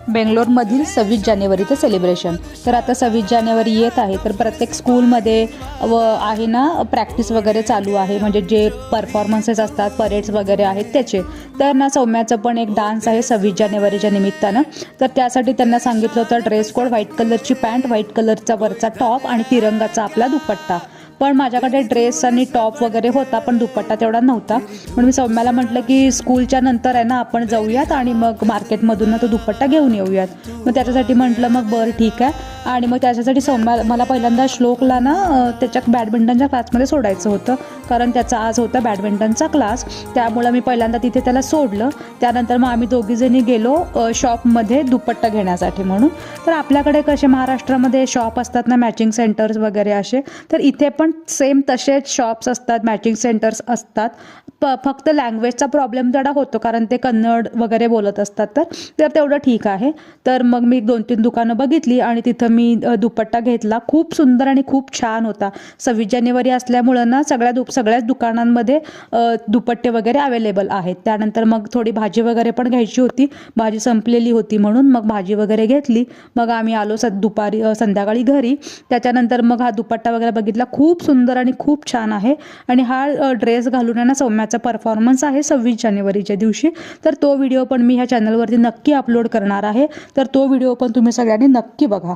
बेंगलोरमधील 26 जानेवारीचं celebration. तर आता 26 जानेवारी येत आहे, तर प्रत्येक स्कूलमध्ये आहे ना प्रॅक्टिस वगैरे चालू आहे, म्हणजे जे परफॉर्मन्सेस असतात, परेड्स वगैरे आहेत त्याचे. तर ना सौम्याचं पण एक डान्स आहे 26 जानेवारीच्या निमित्तानं. तर त्यासाठी त्यांना सांगितलं होतं ड्रेस कोड व्हाईट कलरची पॅन्ट, व्हाईट कलरचा वरचा टॉप आणि तिरंगाचा आपला दुपट्टा. पण माझ्याकडे ड्रेस आणि टॉप वगैरे होता, पण दुपट्टा तेवढा नव्हता. म्हणून मी सौम्याला म्हटलं की स्कूलच्या नंतर आहे ना आपण जाऊयात आणि मग मार्केटमधून ना तो दुपट्टा घेऊन येऊयात. मग त्याच्यासाठी म्हटलं मग बरं ठीक आहे. आणि मग त्याच्यासाठी मला पहिल्यांदा श्लोकला ना त्याच्या बॅडमिंटनच्या क्लासमध्ये सोडायचं होतं, कारण त्याचा आज होता बॅडमिंटनचा क्लास. त्यामुळं मी पहिल्यांदा तिथे त्याला सोडलं. त्यानंतर मग आम्ही दोघीजणी गेलो शॉपमध्ये दुपट्टा घेण्यासाठी म्हणून. तर आपल्याकडे कसे महाराष्ट्रामध्ये शॉप असतात ना मॅचिंग सेंटर्स वगैरे असे, तर इथे पण सेम तसेच शॉप्स असतात, मॅचिंग सेंटर्स असतात. फक्त लँग्वेजचा प्रॉब्लेम थोडा होतो, कारण ते कन्नड वगैरे बोलत असतात. तर तेवढं ठीक आहे. तर मग मी 2-3 दुकानं बघितली आणि तिथं मी दुपट्टा घेतला. खूप सुंदर आणि खूप छान होता. 26 जानेवारी असल्यामुळं ना सगळ्याच दुकानांमध्ये दुपट्टे वगैरे अवेलेबल आहेत. त्यानंतर मग थोडी भाजी वगैरे पण घ्यायची होती, भाजी संपलेली होती म्हणून मग भाजी वगैरे घेतली. मग आम्ही आलो संध्याकाळी घरी. त्याच्यानंतर मग हा दुपट्टा वगैरे बघितला. खूप सुंदर आणि खूप छान आहे. आणि हा ड्रेस घालून आहे ना सौम्याचा परफॉर्मन्स आहे 26 जानेवारीच्या दिवशी. तर तो व्हिडिओ पण मी ह्या चॅनलवरती नक्की अपलोड करणार आहे. तर तो व्हिडिओ पण तुम्ही सगळ्यांनी नक्की बघा.